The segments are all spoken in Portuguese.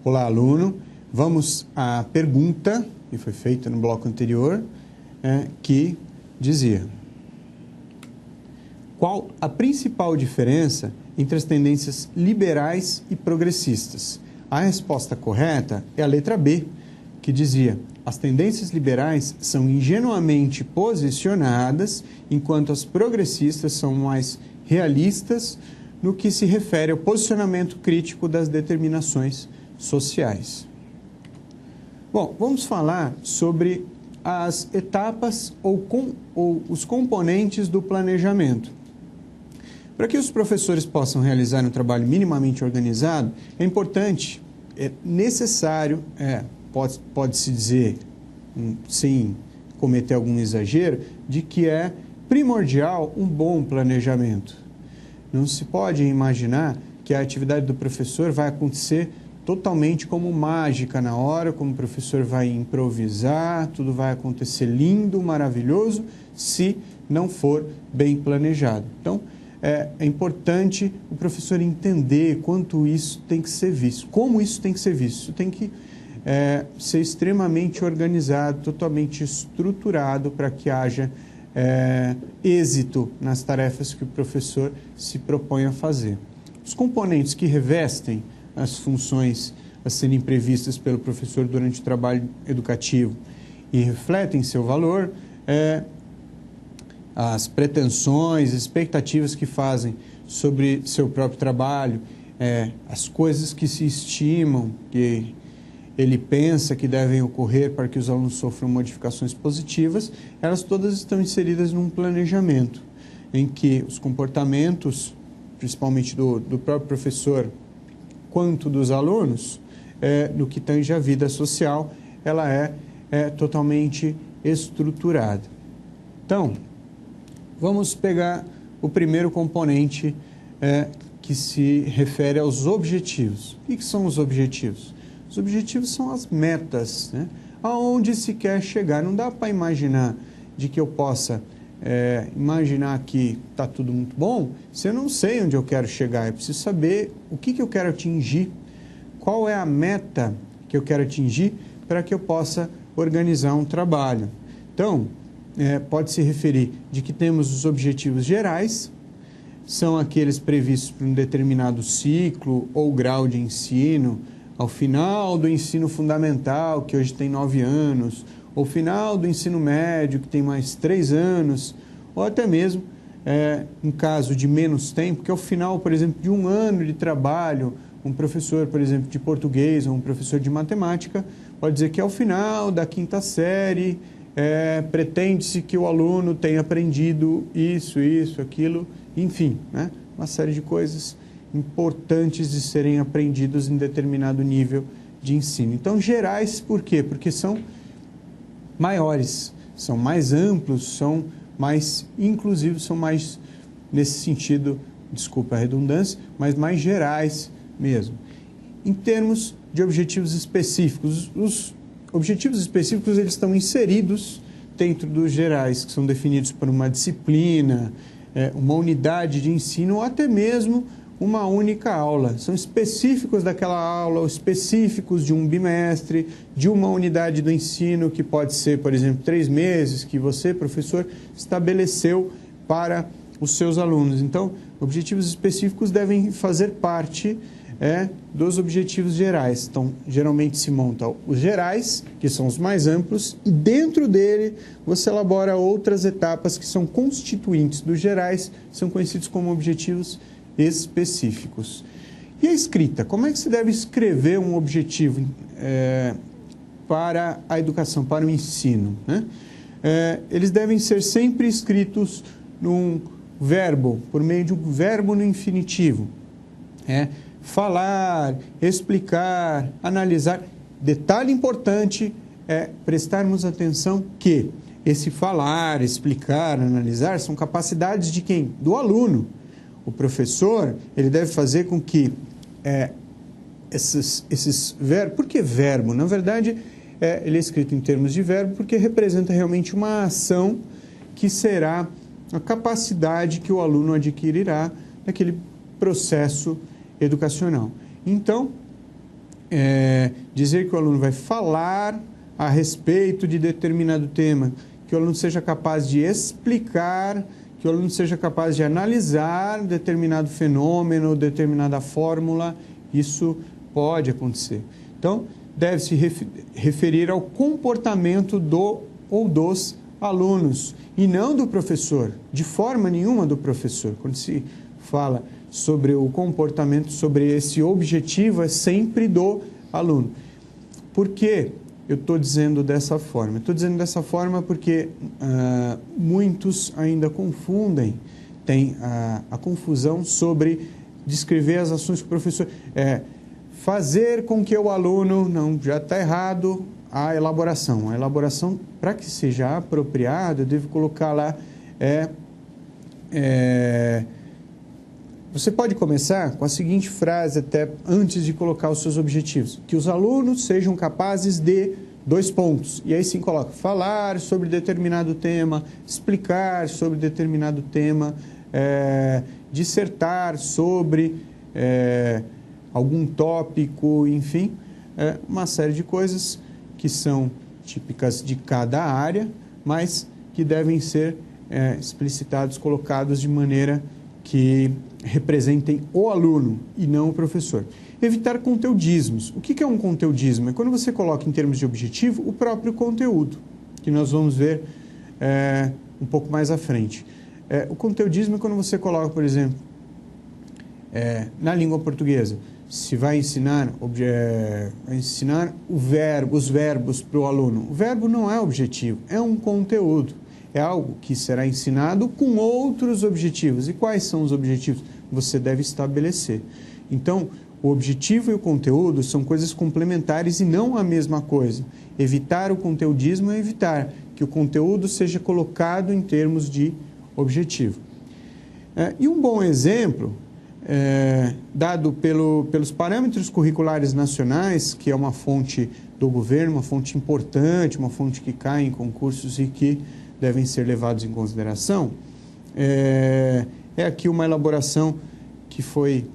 Olá, aluno. Vamos à pergunta que foi feita no bloco anterior, que dizia: qual a principal diferença entre as tendências liberais e progressistas? A resposta correta é a letra B, que dizia: as tendências liberais são ingenuamente posicionadas, enquanto as progressistas são mais realistas no que se refere ao posicionamento crítico das determinações sociais. Bom, vamos falar sobre as etapas ou os componentes do planejamento. Para que os professores possam realizar um trabalho minimamente organizado, é importante, é necessário, pode-se dizer, sem cometer algum exagero, de que é primordial um bom planejamento. Não se pode imaginar que a atividade do professor vai acontecer totalmente como mágica na hora, como o professor vai improvisar, tudo vai acontecer lindo, maravilhoso, se não for bem planejado. Então, é importante o professor entender quanto isso tem que ser visto, como isso tem que ser visto. Isso tem que ser extremamente organizado, totalmente estruturado para que haja êxito nas tarefas que o professor se propõe a fazer. Os componentes que revestem as funções a serem previstas pelo professor durante o trabalho educativo e refletem seu valor, as pretensões, expectativas que fazem sobre seu próprio trabalho, as coisas que se estimam, que ele pensa que devem ocorrer para que os alunos sofram modificações positivas, elas todas estão inseridas num planejamento em que os comportamentos, principalmente do próprio professor, quanto dos alunos, no que tange a vida social, ela é totalmente estruturada. Então, vamos pegar o primeiro componente que se refere aos objetivos. O que são os objetivos? Os objetivos são as metas, né? Aonde se quer chegar. Não dá para imaginar de que eu possa imaginar que está tudo muito bom se eu não sei onde eu quero chegar. Eu preciso saber o que eu quero atingir, qual é a meta que eu quero atingir para que eu possa organizar um trabalho. Então, pode se referir de que temos os objetivos gerais, são aqueles previstos para um determinado ciclo ou grau de ensino, ao final do ensino fundamental, que hoje tem 9 anos, ou final do ensino médio, que tem mais 3 anos, ou até mesmo, em caso de menos tempo, que é o final, por exemplo, de um ano de trabalho, um professor, por exemplo, de português ou um professor de matemática, pode dizer que ao final da 5ª série, pretende-se que o aluno tenha aprendido isso, aquilo, enfim, né? Uma série de coisas importantes de serem aprendidos em determinado nível de ensino. Então, gerais, por quê? Porque são maiores, são mais amplos, são mais inclusivos, são mais, nesse sentido, desculpa a redundância, mas mais gerais mesmo. Em termos de objetivos específicos, os objetivos específicos eles estão inseridos dentro dos gerais, que são definidos por uma disciplina, uma unidade de ensino ou até mesmo uma única aula. São específicos daquela aula, ou específicos de um bimestre, de uma unidade do ensino, que pode ser, por exemplo, 3 meses, que você, professor, estabeleceu para os seus alunos. Então, objetivos específicos devem fazer parte dos objetivos gerais. Então, geralmente se montam os gerais, que são os mais amplos, e dentro dele você elabora outras etapas que são constituintes dos gerais, são conhecidos como objetivos específicos. E a escrita? Como é que se deve escrever um objetivo para a educação, para o ensino, né? Eles devem ser sempre escritos num verbo, por meio de um verbo no infinitivo. Falar, explicar, analisar. Detalhe importante é prestarmos atenção que esse falar, explicar, analisar são capacidades de quem? Do aluno. O professor, ele deve fazer com que esses verbos... Por que verbo? Na verdade, ele é escrito em termos de verbo porque representa realmente uma ação que será a capacidade que o aluno adquirirá naquele processo educacional. Então, dizer que o aluno vai falar a respeito de determinado tema, que o aluno seja capaz de explicar, que o aluno seja capaz de analisar determinado fenômeno, determinada fórmula. Isso pode acontecer. Então, deve se referir ao comportamento do ou dos alunos e não do professor, de forma nenhuma do professor. Quando se fala sobre o comportamento, sobre esse objetivo, é sempre do aluno. Por que eu estou dizendo dessa forma? Estou dizendo dessa forma porque muitos ainda confundem, tem a confusão sobre descrever as ações que o professor... fazer com que o aluno... Não, já está errado a elaboração. A elaboração, para que seja apropriada, eu devo colocar lá... Você pode começar com a seguinte frase, até antes de colocar os seus objetivos. Que os alunos sejam capazes de... 2 pontos. E aí sim coloca falar sobre determinado tema, explicar sobre determinado tema, dissertar sobre algum tópico, enfim, uma série de coisas que são típicas de cada área, mas que devem ser explicitados, colocados de maneira que representem o aluno e não o professor. Evitar conteudismos. O que é um conteudismo? É quando você coloca em termos de objetivo o próprio conteúdo, que nós vamos ver um pouco mais à frente. O conteudismo é quando você coloca, por exemplo, na língua portuguesa, se vai ensinar os verbos para o aluno. O verbo não é objetivo, é um conteúdo. É algo que será ensinado com outros objetivos. E quais são os objetivos? Você deve estabelecer. Então, o objetivo e o conteúdo são coisas complementares e não a mesma coisa. Evitar o conteudismo é evitar que o conteúdo seja colocado em termos de objetivo. E um bom exemplo, dado pelos parâmetros curriculares nacionais, que é uma fonte do governo, uma fonte importante, uma fonte que cai em concursos e que devem ser levados em consideração, é aqui uma elaboração que foi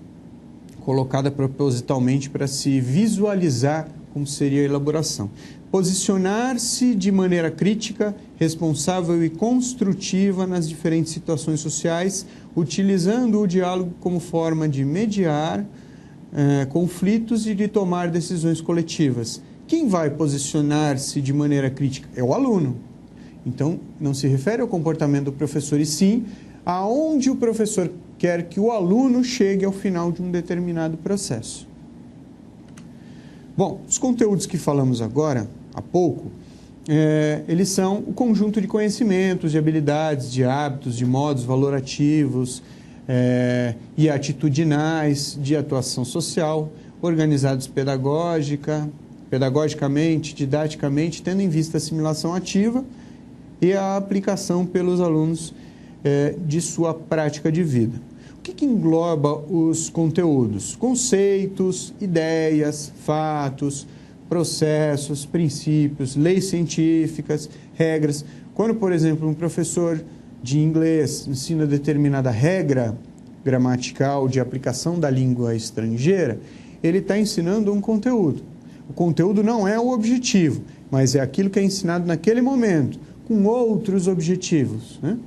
colocada propositalmente para se visualizar como seria a elaboração. Posicionar-se de maneira crítica, responsável e construtiva nas diferentes situações sociais, utilizando o diálogo como forma de mediar conflitos e de tomar decisões coletivas. Quem vai posicionar-se de maneira crítica? É o aluno. Então, não se refere ao comportamento do professor, e sim aonde o professor quer que o aluno chegue ao final de um determinado processo. Bom, os conteúdos que falamos agora, há pouco, eles são o conjunto de conhecimentos, de habilidades, de hábitos, de modos valorativos e atitudinais de atuação social, organizados pedagogicamente, didaticamente, tendo em vista a assimilação ativa e a aplicação pelos alunos de sua prática de vida. O que engloba os conteúdos? Conceitos, ideias, fatos, processos, princípios, leis científicas, regras. Quando, por exemplo, um professor de inglês ensina determinada regra gramatical de aplicação da língua estrangeira, ele está ensinando um conteúdo. O conteúdo não é o objetivo, mas é aquilo que é ensinado naquele momento, com outros objetivos, né?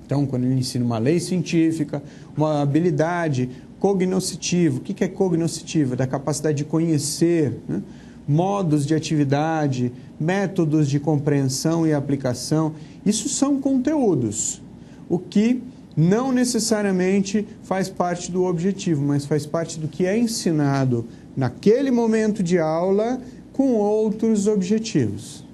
Então, quando ele ensina uma lei científica, uma habilidade cognoscitiva, o que é cognoscitiva? Da capacidade de conhecer, né? Modos de atividade, métodos de compreensão e aplicação, isso são conteúdos, o que não necessariamente faz parte do objetivo, mas faz parte do que é ensinado naquele momento de aula com outros objetivos.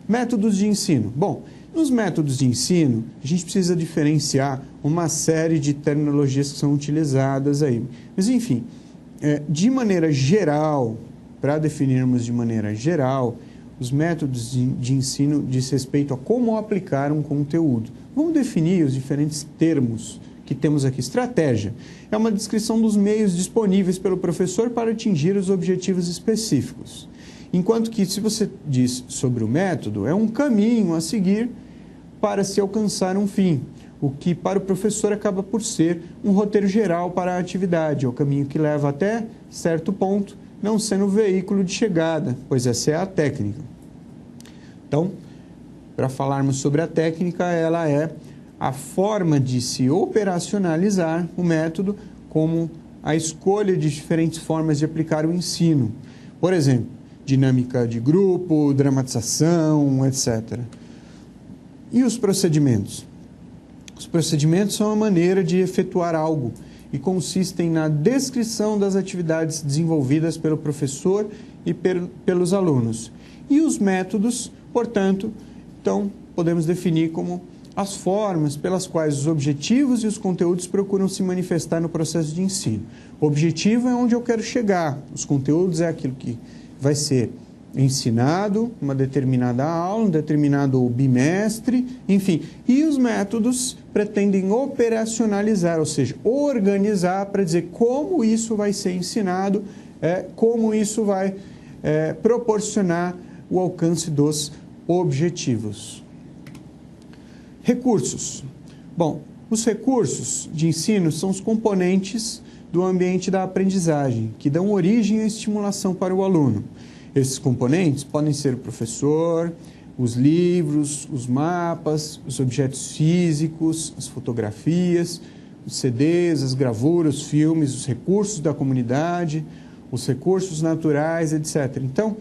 Métodos de ensino. Bom, nos métodos de ensino, a gente precisa diferenciar uma série de terminologias que são utilizadas aí. Mas, enfim, de maneira geral, para definirmos de maneira geral, os métodos de ensino diz respeito a como aplicar um conteúdo. Vamos definir os diferentes termos que temos aqui. Estratégia é uma descrição dos meios disponíveis pelo professor para atingir os objetivos específicos. Enquanto que, se você diz sobre o método, é um caminho a seguir para se alcançar um fim. o que para o professor acaba por ser um roteiro geral para a atividade, é o caminho que leva até certo ponto, não sendo o veículo de chegada, pois essa é a técnica. Então, para falarmos sobre a técnica, ela é a forma de se operacionalizar o método como a escolha de diferentes formas de aplicar o ensino. Por exemplo, dinâmica de grupo, dramatização, etc. E os procedimentos? Os procedimentos são a maneira de efetuar algo e consistem na descrição das atividades desenvolvidas pelo professor e pelos alunos. E os métodos, portanto, então podemos definir como as formas pelas quais os objetivos e os conteúdos procuram se manifestar no processo de ensino. O objetivo é onde eu quero chegar, os conteúdos é aquilo que vai ser ensinado, uma determinada aula, um determinado bimestre, enfim. E os métodos pretendem operacionalizar, ou seja, organizar para dizer como isso vai ser ensinado, como isso vai proporcionar o alcance dos objetivos. Recursos. Bom, os recursos de ensino são os componentes do ambiente da aprendizagem, que dão origem à estimulação para o aluno. Esses componentes podem ser o professor, os livros, os mapas, os objetos físicos, as fotografias, os CDs, as gravuras, os filmes, os recursos da comunidade, os recursos naturais, etc. Então,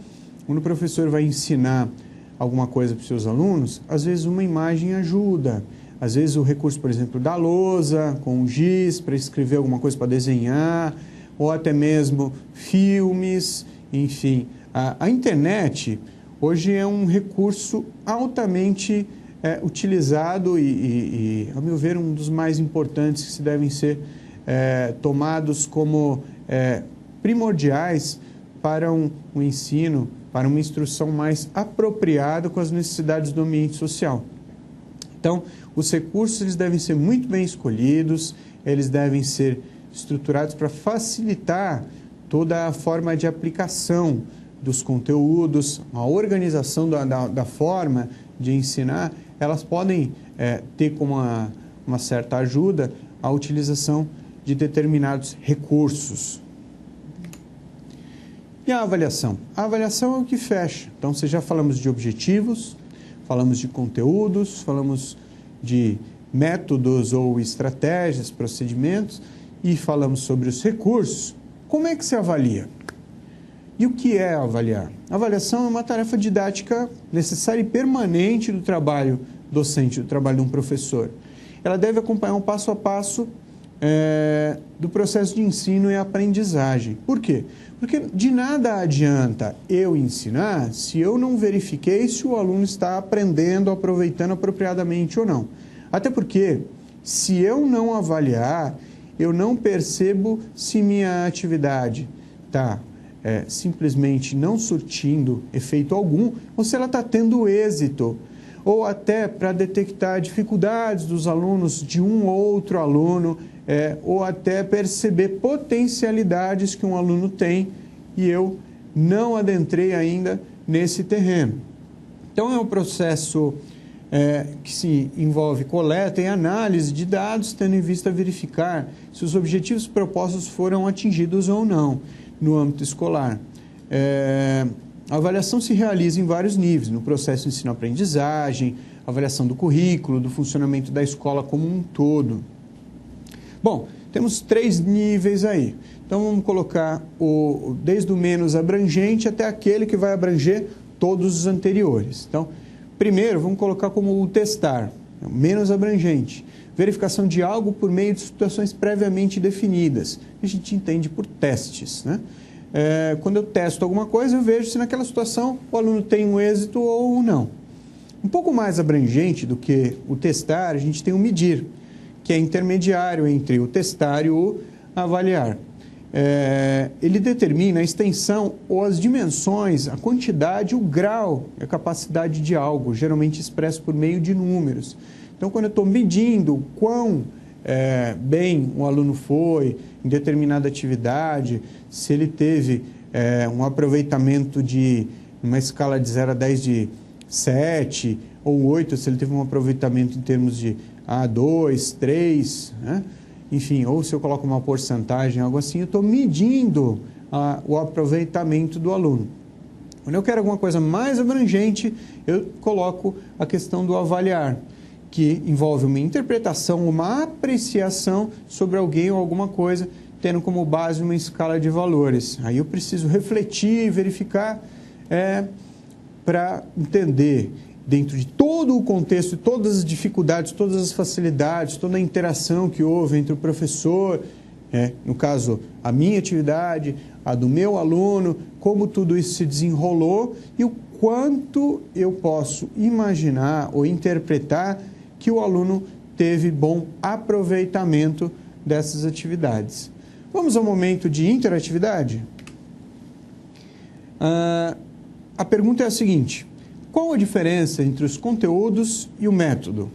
quando o professor vai ensinar alguma coisa para os seus alunos, às vezes uma imagem ajuda. Às vezes o recurso, por exemplo, da lousa, com um giz para escrever alguma coisa para desenhar, ou até mesmo filmes, enfim. A internet hoje é um recurso altamente utilizado e, ao meu ver, um dos mais importantes que se devem ser tomados como primordiais para um ensino, para uma instrução mais apropriada com as necessidades do ambiente social. Então, os recursos eles devem ser muito bem escolhidos, eles devem ser estruturados para facilitar toda a forma de aplicação dos conteúdos, a organização da forma de ensinar, elas podem ter como uma certa ajuda a utilização de determinados recursos. E a avaliação? A avaliação é o que fecha. Então, se já falamos de objetivos, falamos de conteúdos, falamos de métodos ou estratégias, procedimentos, e falamos sobre os recursos, como é que se avalia? E o que é avaliar? A avaliação é uma tarefa didática necessária e permanente do trabalho docente, do trabalho de um professor. Ela deve acompanhar um passo a passo do processo de ensino e aprendizagem. Por quê? Porque de nada adianta eu ensinar se eu não verifiquei se o aluno está aprendendo, aproveitando apropriadamente ou não. Até porque, se eu não avaliar, eu não percebo se minha atividade está simplesmente não surtindo efeito algum, ou se ela está tendo êxito, ou até para detectar dificuldades dos alunos de um ou outro aluno, ou até perceber potencialidades que um aluno tem e eu não adentrei ainda nesse terreno. Então, é um processo que se envolve coleta e análise de dados, tendo em vista verificar se os objetivos propostos foram atingidos ou não no âmbito escolar. A avaliação se realiza em vários níveis, no processo de ensino-aprendizagem, avaliação do currículo, do funcionamento da escola como um todo. Bom, temos 3 níveis aí. Então, vamos colocar desde o menos abrangente até aquele que vai abranger todos os anteriores. Então, primeiro, vamos colocar como o testar, menos abrangente. Verificação de algo por meio de situações previamente definidas. A gente entende por testes, né? Quando eu testo alguma coisa, eu vejo se naquela situação o aluno tem um êxito ou não. Um pouco mais abrangente do que o testar, a gente tem o medir, que é intermediário entre o testar e o avaliar. Ele determina a extensão ou as dimensões, a quantidade, o grau, a capacidade de algo, geralmente expresso por meio de números. Então, quando eu estou medindo o quão bem o aluno foi em determinada atividade, se ele teve um aproveitamento de uma escala de 0 a 10 de 7 ou 8, se ele teve um aproveitamento em termos de 2, 3, né? Enfim, ou se eu coloco uma porcentagem, algo assim, eu estou medindo o aproveitamento do aluno. Quando eu quero alguma coisa mais abrangente, eu coloco a questão do avaliar, que envolve uma interpretação, uma apreciação sobre alguém ou alguma coisa, tendo como base uma escala de valores. Aí eu preciso refletir, verificar, para entender, dentro de todo o contexto, todas as dificuldades, todas as facilidades, toda a interação que houve entre o professor, no caso, a minha atividade, a do meu aluno, como tudo isso se desenrolou e o quanto eu posso imaginar ou interpretar que o aluno teve bom aproveitamento dessas atividades. Vamos ao momento de interatividade? A pergunta é a seguinte: qual a diferença entre os conteúdos e o método?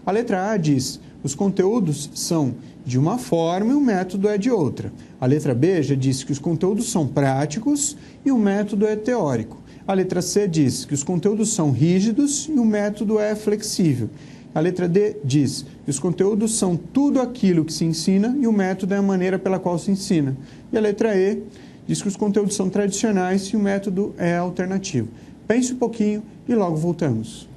A letra A diz: os conteúdos são de uma forma e o método é de outra. A letra B já diz que os conteúdos são práticos e o método é teórico. A letra C diz que os conteúdos são rígidos e o método é flexível. A letra D diz que os conteúdos são tudo aquilo que se ensina e o método é a maneira pela qual se ensina. E a letra E diz que os conteúdos são tradicionais e o método é alternativo. Pense um pouquinho e logo voltamos.